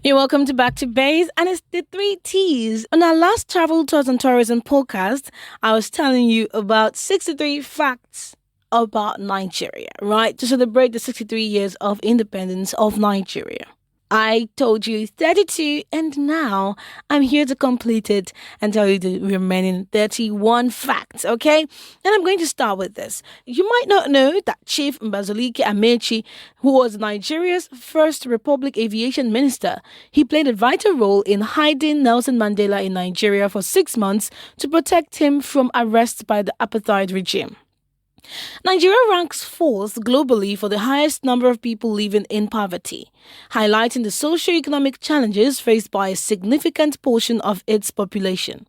You're welcome to Back to Base, and it's the three T's. On our last Travel, Tours, and Tourism podcast, I was telling you about 63 facts about Nigeria, right? To celebrate the 63 years of independence of Nigeria. I told you 32, and now I'm here to complete it and tell you the remaining 31 facts, okay? And I'm going to start with this. You might not know that Chief Mbazulike Amechi, who was Nigeria's first Republic Aviation Minister, he played a vital role in hiding Nelson Mandela in Nigeria for 6 months to protect him from arrest by the apartheid regime. Nigeria ranks fourth globally for the highest number of people living in poverty, highlighting the socio-economic challenges faced by a significant portion of its population.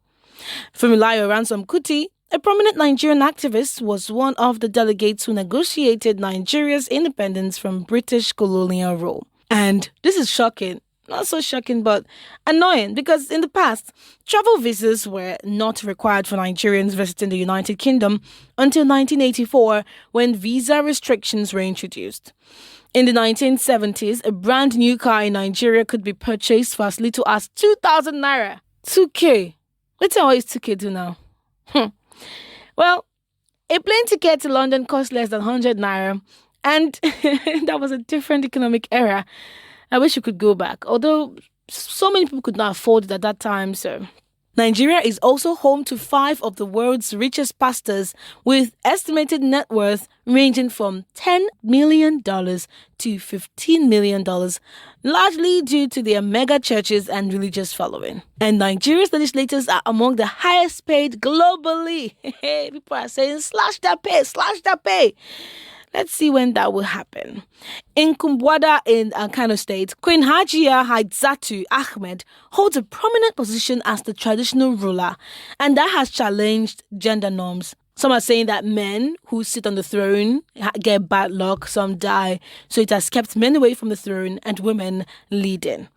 Fumilayo Ransom Kuti, a prominent Nigerian activist, was one of the delegates who negotiated Nigeria's independence from British colonial rule. And this is shocking. Not so shocking, but annoying, because in the past, travel visas were not required for Nigerians visiting the United Kingdom until 1984, when visa restrictions were introduced. In the 1970s, a brand new car in Nigeria could be purchased for as little as 2,000 naira. 2K. Let's see what is 2K do now. Well, a plane ticket to London cost less than 100 naira, and that was a different economic era. I wish we could go back, although so many people could not afford it at that time. So, Nigeria is also home to 5 of the world's richest pastors, with estimated net worth ranging from $10 million to $15 million, largely due to their mega churches and religious following. And Nigeria's legislators are among the highest paid globally. People are saying, slash that pay, slash that pay. Let's see when that will happen. In Kumbwada in Kano State, Queen Hajia Haidzatu Ahmed holds a prominent position as the traditional ruler, and that has challenged gender norms. Some are saying that men who sit on the throne get bad luck, some die, so it has kept men away from the throne and women leading.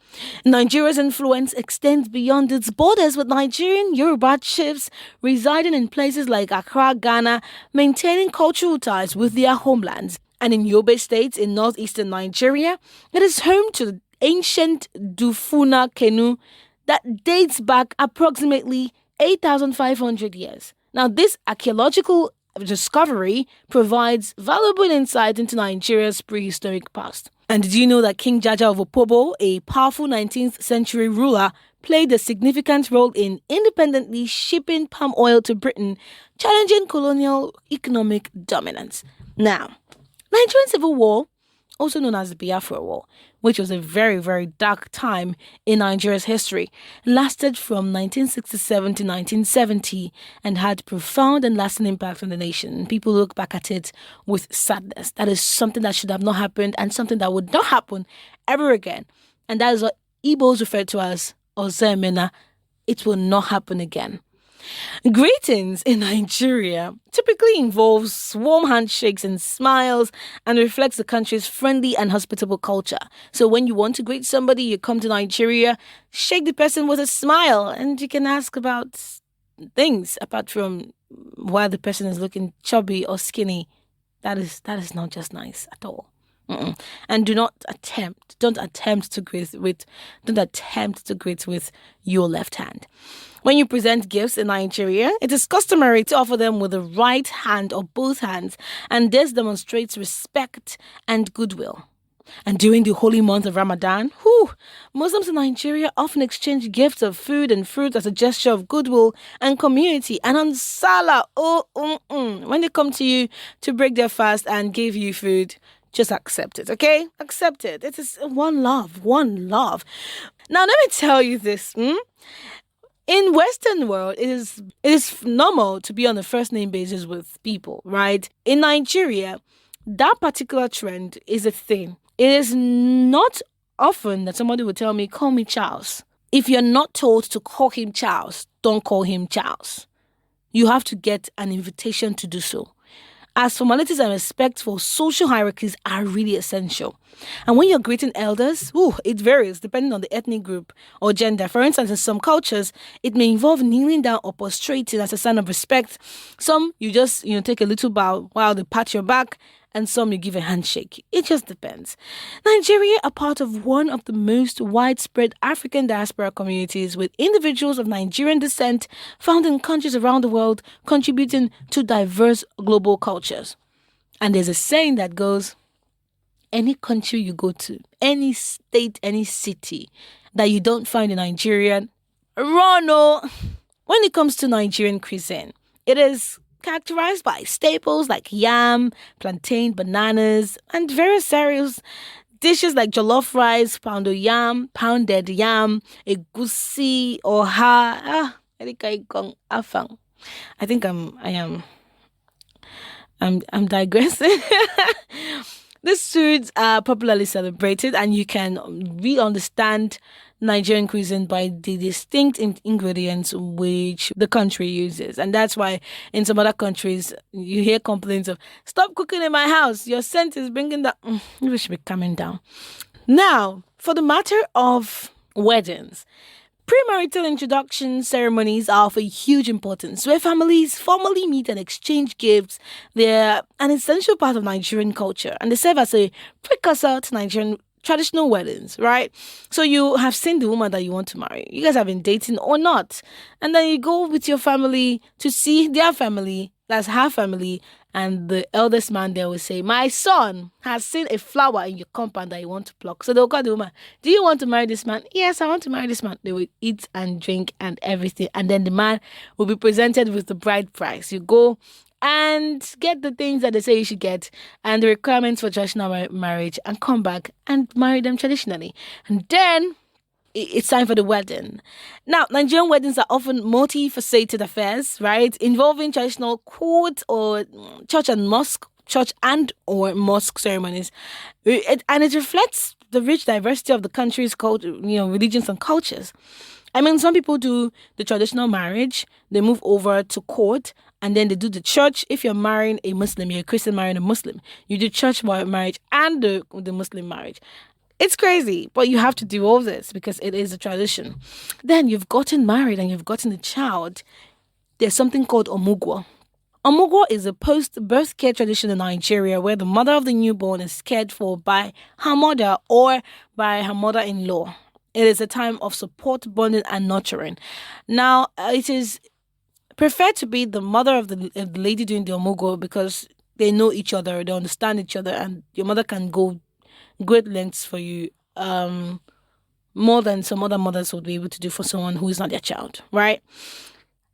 Nigeria's influence extends beyond its borders, with Nigerian Yoruba chiefs residing in places like Accra, Ghana, maintaining cultural ties with their homelands. And in Yobe State in northeastern Nigeria, it is home to the ancient Dufuna Kenu that dates back approximately 8,500 years. Now, this archaeological discovery provides valuable insight into Nigeria's prehistoric past. And did you know that King Jaja of Opobo, a powerful 19th century ruler, played a significant role in independently shipping palm oil to Britain, challenging colonial economic dominance? Now, Nigerian Civil War, also known as the Biafra War, which was a very, very dark time in Nigeria's history, lasted from 1967 to 1970 and had profound and lasting impact on the nation. People look back at it with sadness. That is something that should have not happened and something that would not happen ever again. And that is what Igbos refer to as Ozemena. It will not happen again. Greetings in Nigeria typically involves warm handshakes and smiles and reflects the country's friendly and hospitable culture. So when you want to greet somebody, you come to Nigeria, shake the person with a smile, and you can ask about things apart from why the person is looking chubby or skinny. That is not just nice at all. And don't attempt to greet with your left hand. When you present gifts in Nigeria, it is customary to offer them with the right hand or both hands, and this demonstrates respect and goodwill. And during the holy month of Ramadan, Muslims in Nigeria often exchange gifts of food and fruit as a gesture of goodwill and community. And on Salah, when they come to you to break their fast and give you food, just accept it, okay? Accept it. It is one love, one love. Now, let me tell you this. In Western world, it is normal to be on a first name basis with people, right? In Nigeria, that particular trend is a thing. It is not often that somebody will tell me, call me Charles. If you're not told to call him Charles, don't call him Charles. You have to get an invitation to do so. As formalities and respect for social hierarchies are really essential. And when you're greeting elders, it varies depending on the ethnic group or gender. For instance, in some cultures, it may involve kneeling down or prostrating as a sign of respect. Some, you just take a little bow while they pat your back and some you give a handshake. It just depends. Nigeria are part of one of the most widespread African diaspora communities, with individuals of Nigerian descent found in countries around the world, contributing to diverse global cultures. And there's a saying that goes, any country you go to, any state, any city that you don't find a Nigerian, run. Oh. When it comes to Nigerian cuisine, it is characterized by staples like yam, plantain, bananas, and various cereals. Dishes like jollof rice, pounded yam, egusi, oha. Afang. I think I'm digressing. These foods are popularly celebrated, and you can really understand Nigerian cuisine by the distinct ingredients which the country uses. And that's why in some other countries, you hear complaints of, stop cooking in my house. Your scent is bringing that. You should be coming down. Now, for the matter of weddings, premarital introduction ceremonies are of a huge importance, where families formally meet and exchange gifts. They're an essential part of Nigerian culture, and they serve as a precursor to Nigerian traditional weddings, right? So you have seen the woman that you want to marry. You guys have been dating or not. And then you go with your family to see their family, that's her family, and the eldest man there will say, my son has seen a flower in your compound that you want to pluck. So they'll call the woman, do you want to marry this man? Yes, I want to marry this man. They will eat and drink and everything. And then the man will be presented with the bride price. You go and get the things that they say you should get and the requirements for traditional marriage, and come back and marry them traditionally. And then it's time for the wedding. Now, Nigerian weddings are often multifaceted affairs, right? Involving traditional court or church and or mosque ceremonies. And it reflects the rich diversity of the country's culture, religions and cultures. I mean, some people do the traditional marriage, they move over to court, and then they do the church. If you're marrying a Muslim, you're a Christian marrying a Muslim, you do church marriage and the Muslim marriage. It's crazy, but you have to do all this because it is a tradition. Then you've gotten married and you've gotten a child. There's something called omugwo. Omugwo is a post-birth care tradition in Nigeria where the mother of the newborn is cared for by her mother or by her mother-in-law. It is a time of support, bonding, and nurturing. Now, it is preferred to be the mother of the lady doing the omugwo because they know each other, they understand each other, and your mother can go great lengths for you, more than some other mothers would be able to do for someone who is not their child, right?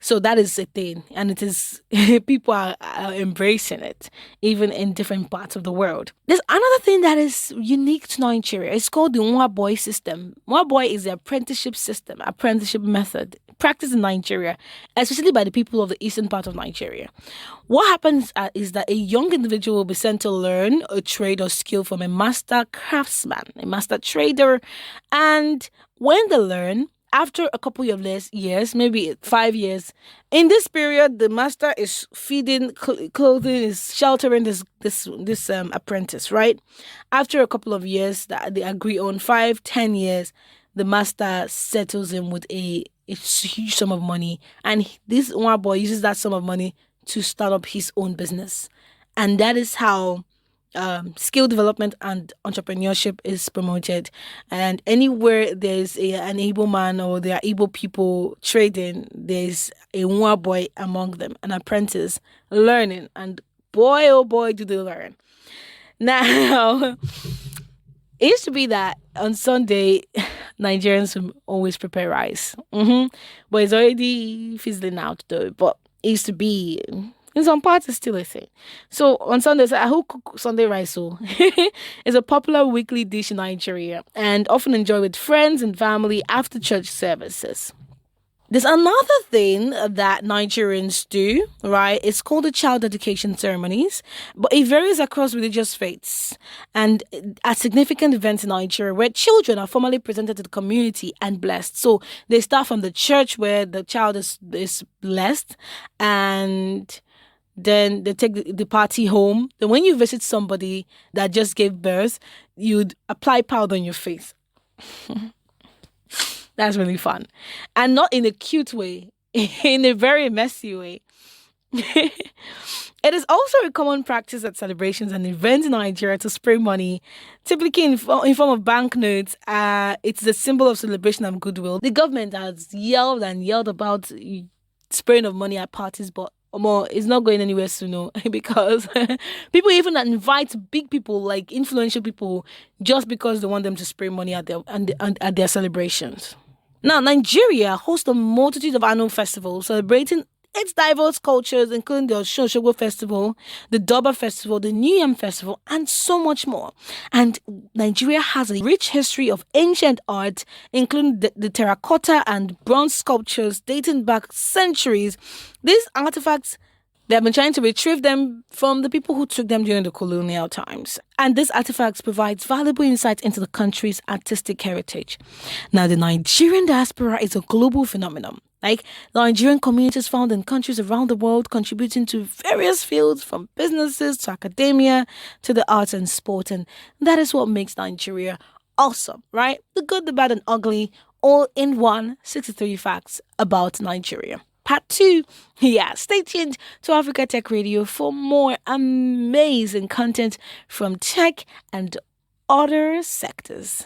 So that is a thing, and it is people are embracing it, even in different parts of the world. There's another thing that is unique to Nigeria. It's called the Nwa Boy system. Nwa Boy is the apprenticeship method practiced in Nigeria, especially by the people of the eastern part of Nigeria. What happens is that a young individual will be sent to learn a trade or skill from a master craftsman, a master trader, and when they learn, after a couple of years, maybe 5 years, in this period, the master is feeding, clothing, is sheltering this apprentice, right? After a couple of years that they agree on, 5-10 years, the master settles him with a huge sum of money, and this one boy uses that sum of money to start up his own business, and that is how skill development and entrepreneurship is promoted. And anywhere there's an able man or there are able people trading, there's a Nwa boy among them, an apprentice learning, and boy oh boy do they learn. Now, it used to be that on Sunday, Nigerians would always prepare rice. But it's already fizzling out though. But it used to be, in some parts, it's still a thing. So on Sundays, I who cook Sunday rice. So it's a popular weekly dish in Nigeria and often enjoyed with friends and family after church services. There's another thing that Nigerians do, right? It's called the child dedication ceremonies, but it varies across religious faiths and at significant events in Nigeria where children are formally presented to the community and blessed. So they start from the church where the child is blessed, and then they take the party home. Then when you visit somebody that just gave birth, you'd apply powder on your face. That's really fun. And not in a cute way, in a very messy way. It is also a common practice at celebrations and events in Nigeria to spray money, typically in form of banknotes. It's the symbol of celebration and goodwill. The government has yelled and yelled about spraying of money at parties, but more it's not going anywhere soon, no, because people even invite big people like influential people just because they want them to spray money at at their celebrations. Now, Nigeria hosts a multitude of annual festivals celebrating its diverse cultures, including the Osun Osogbo Festival, the Durbar Festival, the New Yam Festival, and so much more. And Nigeria has a rich history of ancient art, including the terracotta and bronze sculptures dating back centuries. These artifacts they have been trying to retrieve them from the people who took them during the colonial times. And this artifacts provides valuable insight into the country's artistic heritage. Now, the Nigerian diaspora is a global phenomenon. Like the Nigerian communities found in countries around the world contributing to various fields from businesses to academia to the arts and sport. And that is what makes Nigeria awesome, right? The good, the bad, and ugly, all in one 63 facts about Nigeria. Part 2. Yeah, stay tuned to Africa Tech Radio for more amazing content from tech and other sectors.